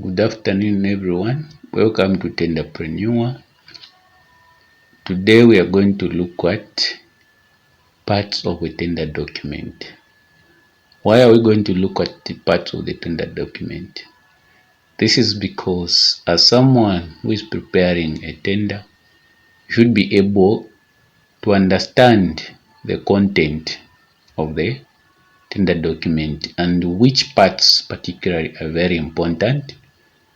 Good afternoon, everyone. Welcome to Tenderpreneur. Today we are going to look at parts of a tender document. Why are we going to look at the parts of the tender document? This is because as someone who is preparing a tender, you should be able to understand the content of the tender document and which parts particularly are very important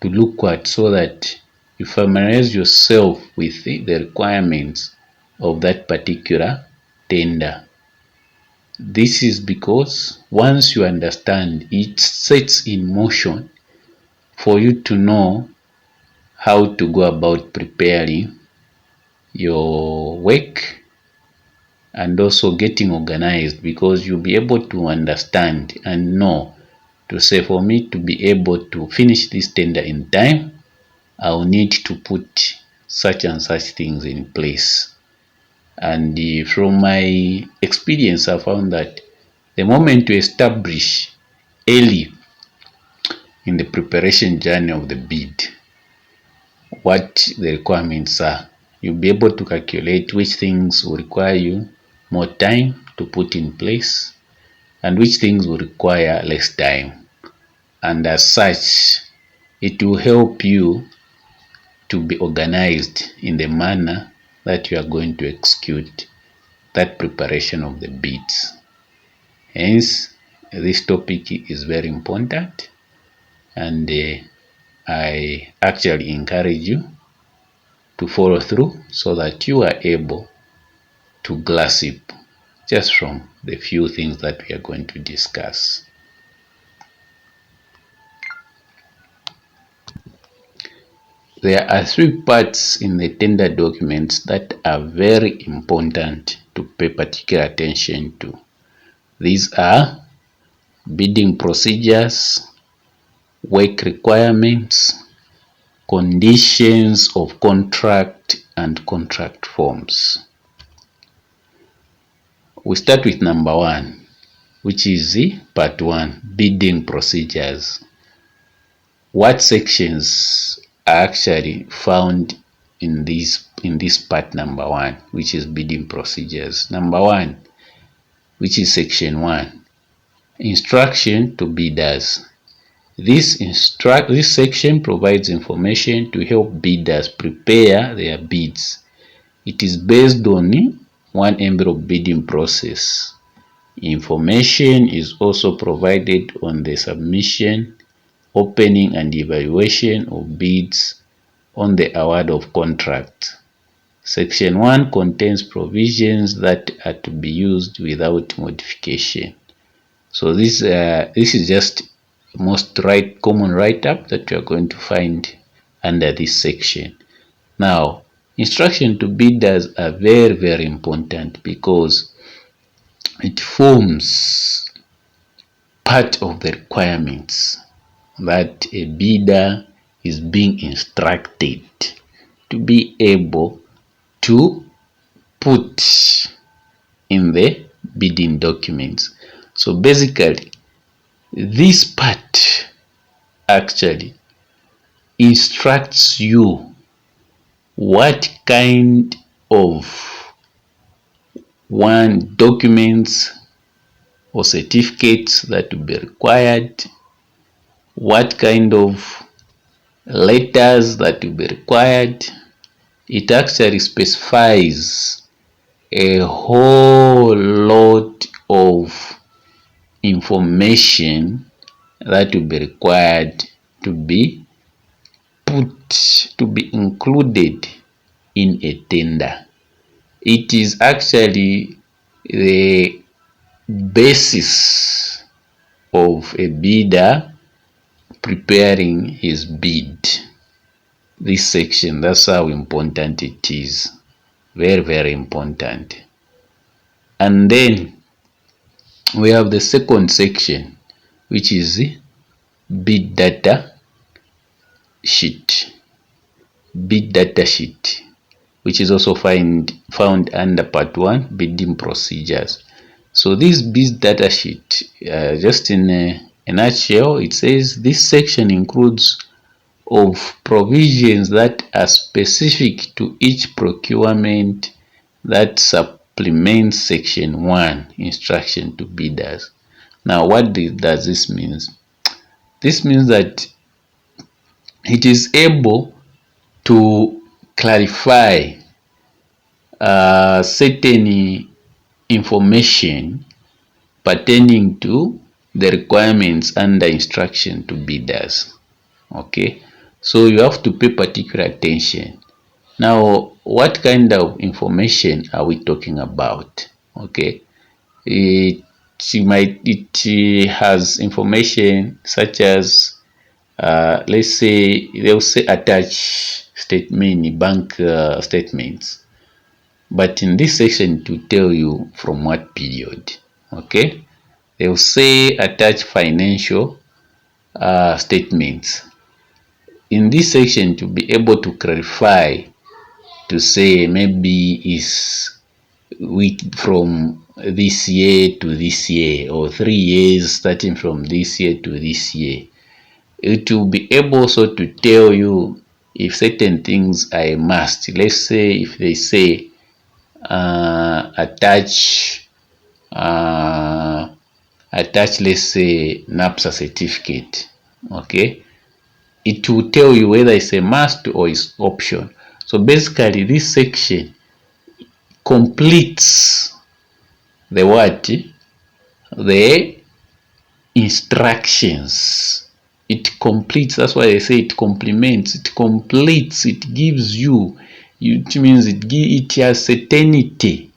to look at, so that you familiarize yourself with the requirements of that particular tender. This is because once you understand, it sets in motion for you to know how to go about preparing your work and also getting organized, because you'll be able to understand and know to say, for me to be able to finish this tender in time, I'll need to put such and such things in place. And from my experience, I found that the moment you establish early in the preparation journey of the bid what the requirements are, you'll be able to calculate which things will require you more time to put in place and which things will require less time. And as such, it will help you to be organized in the manner that you are going to execute that preparation of the bids. Hence, this topic is very important, and I actually encourage you to follow through so that you are able to grasp just from the few things that we are going to discuss. There are three parts in the tender documents that are very important to pay particular attention to. These are bidding procedures, work requirements, conditions of contract, and contract forms. We start with number one, which is the part one, bidding procedures. What sections are actually found in this part number one, which is bidding procedures? Number one, which is section 1, instruction to bidders. This section provides information to help bidders prepare their bids. It is based on one envelope bidding process. Information is also provided on the submission, opening and evaluation of bids, on the award of contracts. Section 1 contains provisions that are to be used without modification. So this is just most common write-up that you are going to find under this section. Now, instruction to bidders are very, very important because it forms part of the requirements that a bidder is being instructed to be able to put in the bidding documents. So basically, this part actually instructs you what kind of documents or certificates that will be required, what kind of letters that will be required. It actually specifies a whole lot of information that will be required to be included in a tender. It is actually the basis of a bidder preparing his bid. This section, that's how important it is. Very, very important. And then we have the second section, which is the bid data sheet. Bid data sheet, which is also found under part 1, bidding procedures. So this bid data sheet, just in a nutshell, it says this section includes of provisions that are specific to each procurement that supplements Section 1 instruction to bidders. Now, what does this mean? This means that it is able to clarify certain information pertaining to the requirements under instruction to bidders. Okay, so you have to pay particular attention. Now, what kind of information are we talking about? Okay, it has information such as let's say they'll say attach statement, bank statements, but in this section to tell you from what period. Okay, they'll say attach financial statements. In this section to be able to clarify, to say maybe is from this year to this year, or 3 years starting from this year to this year. It will be able also to tell you if certain things are a must. Let's say if they say attach let's say NAPSA certificate. Okay, it will tell you whether it's a must or it's option. So basically this section completes the what? The instructions. It completes, that's why they say it complements, it completes, it gives you, it means it has certainty.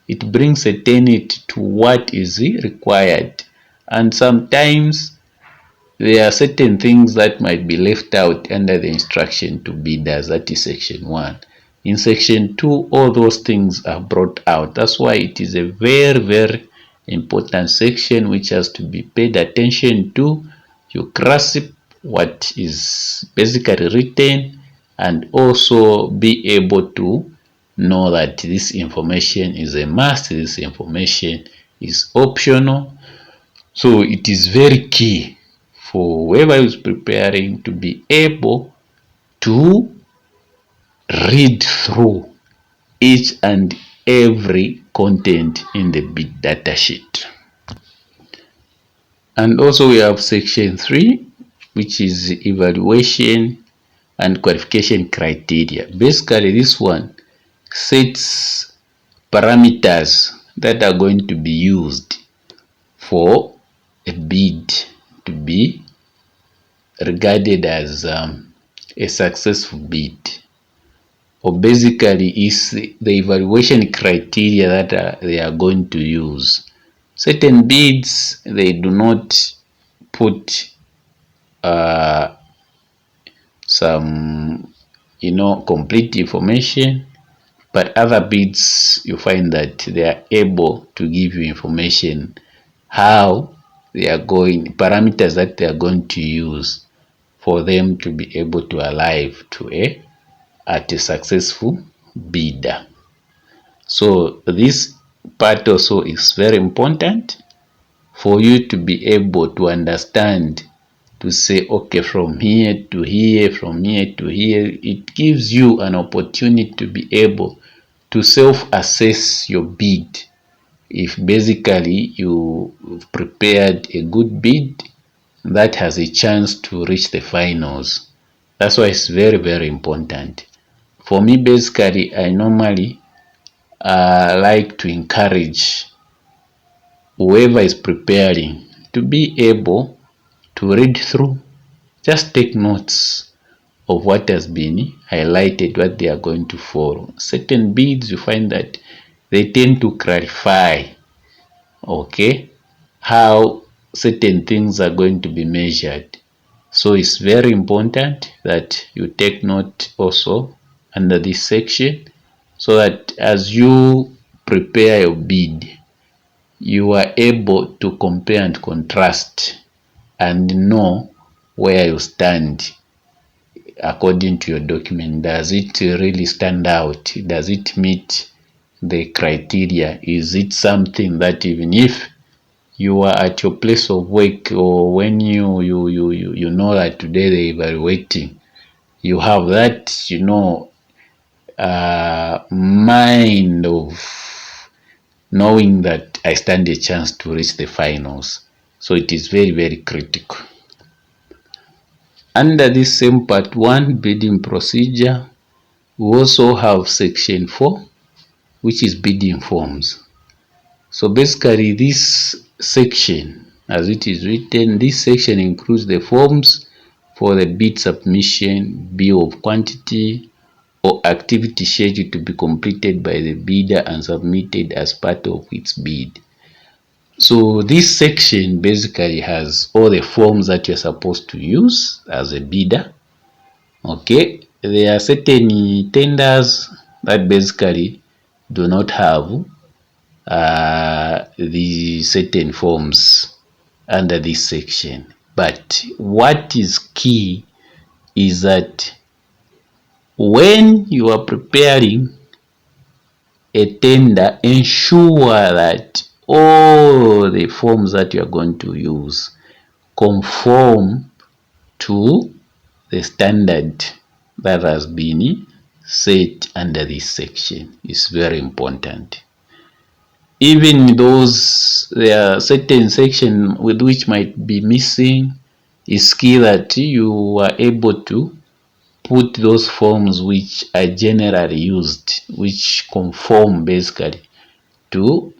It brings certainty to what is required. And sometimes there are certain things that might be left out under the instruction to bidders. That is Section 1. In Section 2, all those things are brought out. That's why it is a very, very important section which has to be paid attention to. You grasp what is basically written and also be able to know that this information is a must, this information is optional. So it is very key for whoever is preparing to be able to read through each and every content in the bid data sheet. And also we have Section 3, which is evaluation and qualification criteria. Basically this one sets parameters that are going to be used for a bid to be regarded as a successful bid, or basically is the evaluation criteria that they are going to use. Certain bids, they do not put some complete information, but other bids you find that they are able to give you information how they are going, parameters that they are going to use for them to be able to arrive to a successful bidder. So this part also is very important for you to be able to understand, to say, okay, from here to here, from here to here. It gives you an opportunity to be able to self-assess your bid. If basically you've prepared a good bid that has a chance to reach the finals. That's why it's very, very important. For me, basically, I normally like to encourage whoever is preparing to be able to read through, just take notes of what has been highlighted, what they are going to follow. Certain bids, you find that they tend to clarify, okay, how certain things are going to be measured. So it's very important that you take note also under this section, so that as you prepare your bid, you are able to compare and contrast and know where you stand according to your document. Does it really stand out? Does it meet the criteria? Is it something that even if you are at your place of work, or when you know that today they're evaluating, you have that, mind of knowing that I stand a chance to reach the finals. So it is very, very critical. Under this same part 1 bidding procedure, we also have section 4, which is bidding forms. So basically this section, as it is written, this section includes the forms for the bid submission, bill of quantity, or activity schedule to be completed by the bidder and submitted as part of its bid. So this section basically has all the forms that you're supposed to use as a bidder. Okay, there are certain tenders that basically do not have the certain forms under this section. But what is key is that when you are preparing a tender, ensure that all the forms that you are going to use conform to the standard that has been set under this section. It's very important. Even those, there are certain section with which might be missing, it's key that you are able to put those forms which are generally used, which conform basically to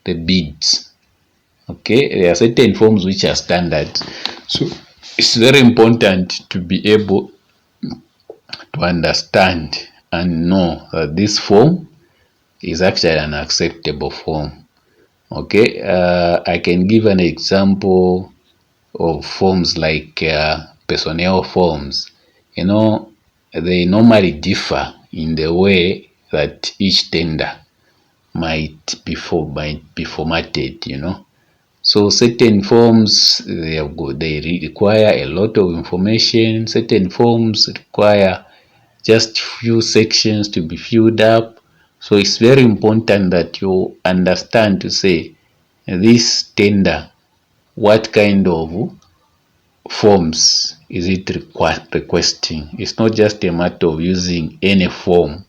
the bids. Okay, there are certain forms which are standard. So it's very important to be able to understand and know that this form is actually an acceptable form. Okay, I can give an example of forms like personnel forms. They normally differ in the way that each tender might be formatted. So certain forms, they require a lot of information. Certain forms require just few sections to be filled up. So it's very important that you understand to say this tender, what kind of forms is it requesting. It's not just a matter of using any form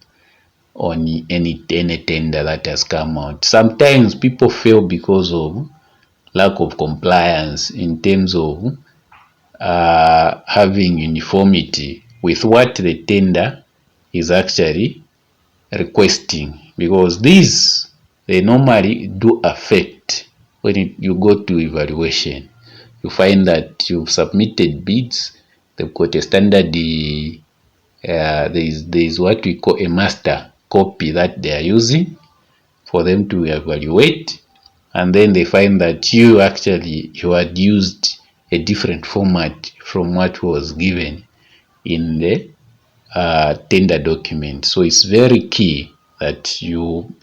on any tender that has come out. Sometimes people fail because of lack of compliance in terms of having uniformity with what the tender is actually requesting, because these, they normally do affect when you go to evaluation. You find that you've submitted bids, they've got a standard, there is what we call a master copy that they are using for them to evaluate, and then they find that you had used a different format from what was given in the tender document. So it's very key that you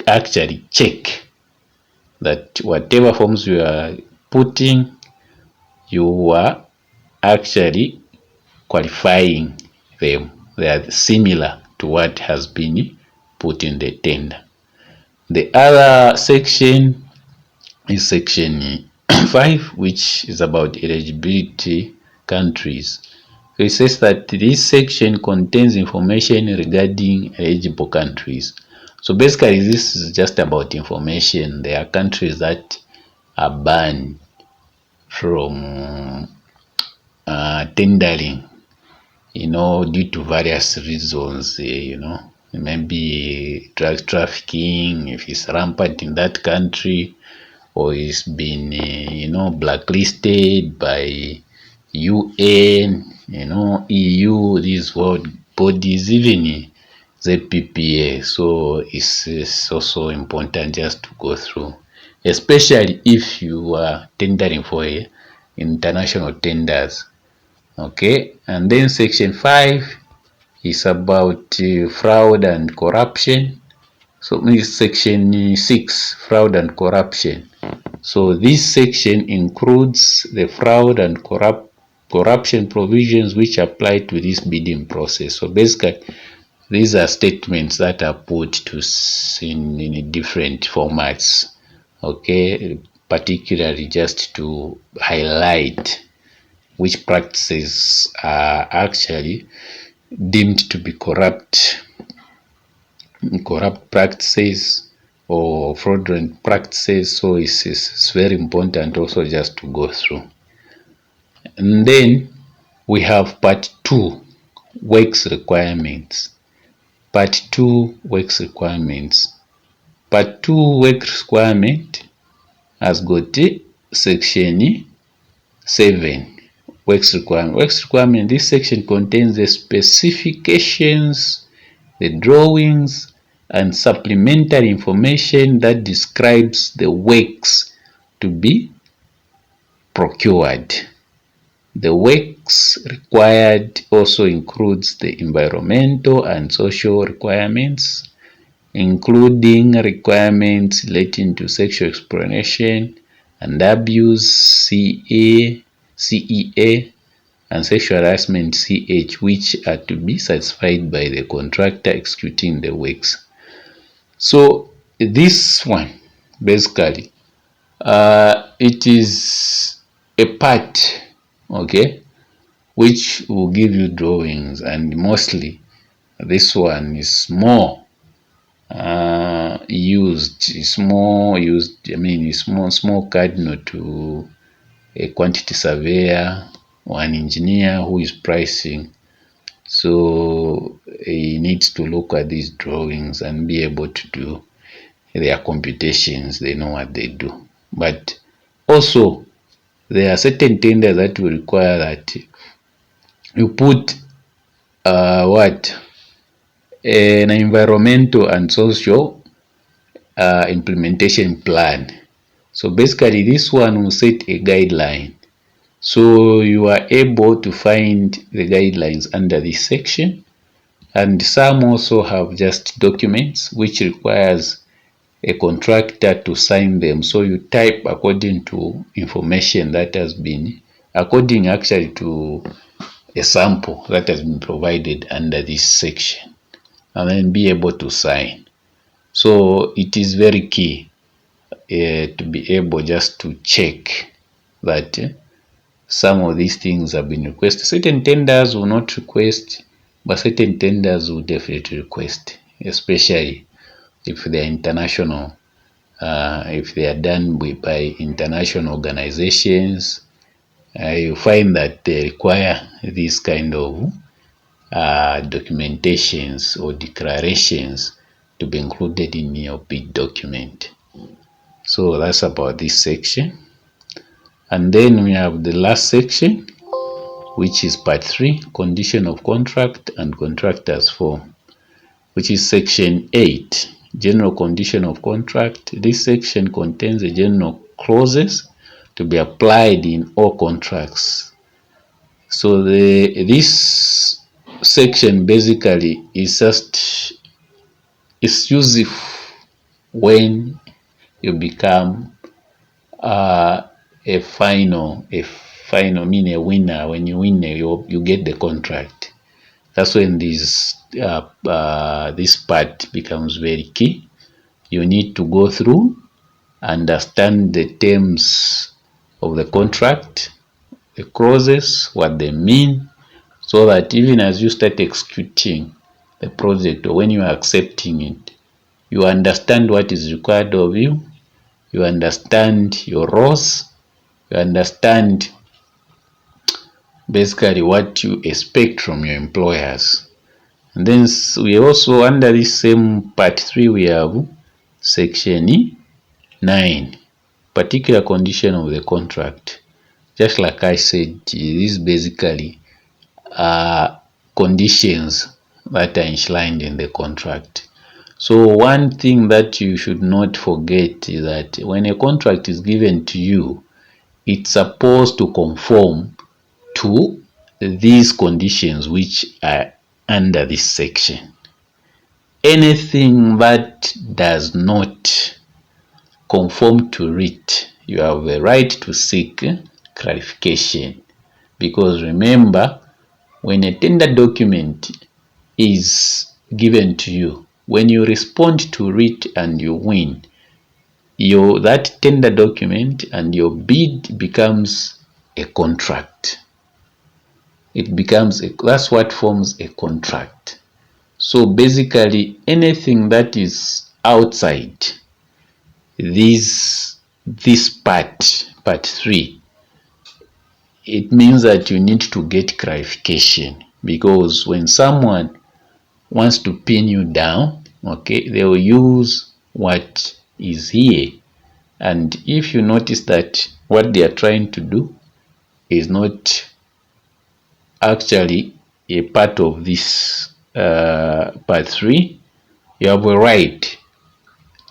actually check that whatever forms you are putting, you are actually qualifying them. They are similar to what has been put in the tender. The other section is section 5, which is about eligibility countries. So it says that this section contains information regarding eligible countries. So basically this is just about information. There are countries that are banned from tendering, due to various reasons, maybe drug trafficking, if it's rampant in that country, or it's been, blacklisted by UN, EU, these world bodies, even ZPPA. So it's also important just to go through, especially if you are tendering for international tenders. Okay, and then section 5 is about fraud and corruption. So section 6, fraud and corruption. So this section includes the fraud and corruption provisions which apply to this bidding process. So basically, these are statements that are put in different formats, okay, particularly just to highlight which practices are actually deemed to be corrupt practices or fraudulent practices. So it's very important also just to go through. And then we have part 2, works requirements. Part 2, works requirements. Part 2 works requirement has got section 7, works requirement. Works requirement, this section contains the specifications, the drawings, and supplementary information that describes the works to be procured. The works required also includes the environmental and social requirements, including requirements relating to sexual exploitation and abuse, CEA, and sexual harassment, CH, which are to be satisfied by the contractor executing the works. So this one, basically, it is a part, okay, which will give you drawings, and mostly this one is more used. It's more used. I mean, it's more cardinal to a quantity surveyor or an engineer who is pricing. So he needs to look at these drawings and be able to do their computations. They know what they do. But also, there are certain tenders that will require that you put an environmental and social implementation plan. So basically, this one will set a guideline. So you are able to find the guidelines under this section, and some also have just documents which requires a contractor to sign them. So you type according to information that has been, according actually to a sample that has been provided under this section, and then be able to sign. So it is very key to be able just to check that some of these things have been requested. Certain tenders will not request, but certain tenders will definitely request, especially if they are international, if they are done by international organizations. You find that they require this kind of documentations or declarations to be included in your bid document. So that's about this section. And then we have the last section, which is part 3, condition of contract and contractors form, which is section 8, general condition of contract. This section contains the general clauses to be applied in all contracts. So this section basically is just, it's used when you become a final mean a winner. When you win, you get the contract. That's when this part becomes very key. You need to go through, understand the terms of the contract, the clauses, what they mean, so that even as you start executing the project or when you are accepting it, you understand what is required of you, you understand your roles, you understand basically what you expect from your employers. And then we also, under this same part 3, we have section 9, particular condition of the contract. Just like I said, these basically are conditions that are enshrined in the contract. So one thing that you should not forget is that when a contract is given to you, it's supposed to conform to these conditions which are under this section. Anything that does not conform to it, you have the right to seek clarification. Because remember, when a tender document is given to you, when you respond to it and you win, that tender document and your bid becomes a contract. that's what forms a contract. So basically anything that is outside this part 3, it means that you need to get clarification, because when someone wants to pin you down, okay, they will use what is here. And if you notice that what they are trying to do is not actually a part of this part 3, you have a right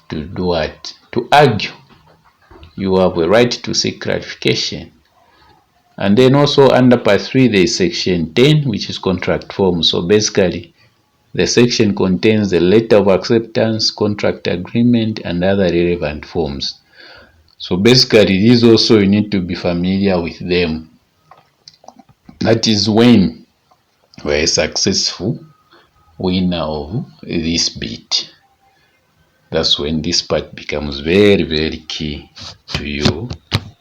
to do what? To argue. You have a right to seek clarification. And then also under part 3 there is section 10, which is contract form. So basically the section contains the letter of acceptance, contract agreement, and other relevant forms. So basically these also you need to be familiar with them. That is when we are a successful winner of this bid. That's when this part becomes very, very key to you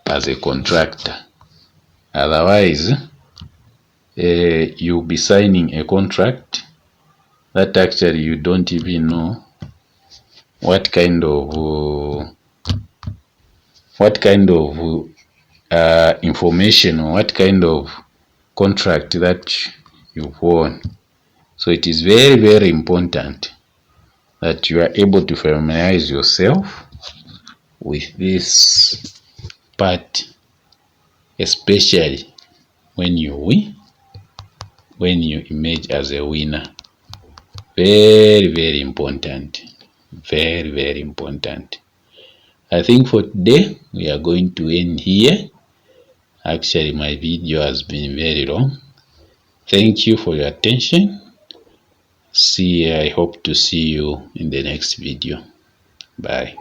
as a contractor. Otherwise, you'll be signing a contract that actually you don't even know what kind of information or what kind of contract that you've won. So it is very, very important that you are able to familiarize yourself with this part, especially when you win, when you emerge as a winner. Very, very important. Very, very important. I think for today we are going to end here. Actually my video has been very long. Thank you for your attention. I hope to see you in the next video. Bye.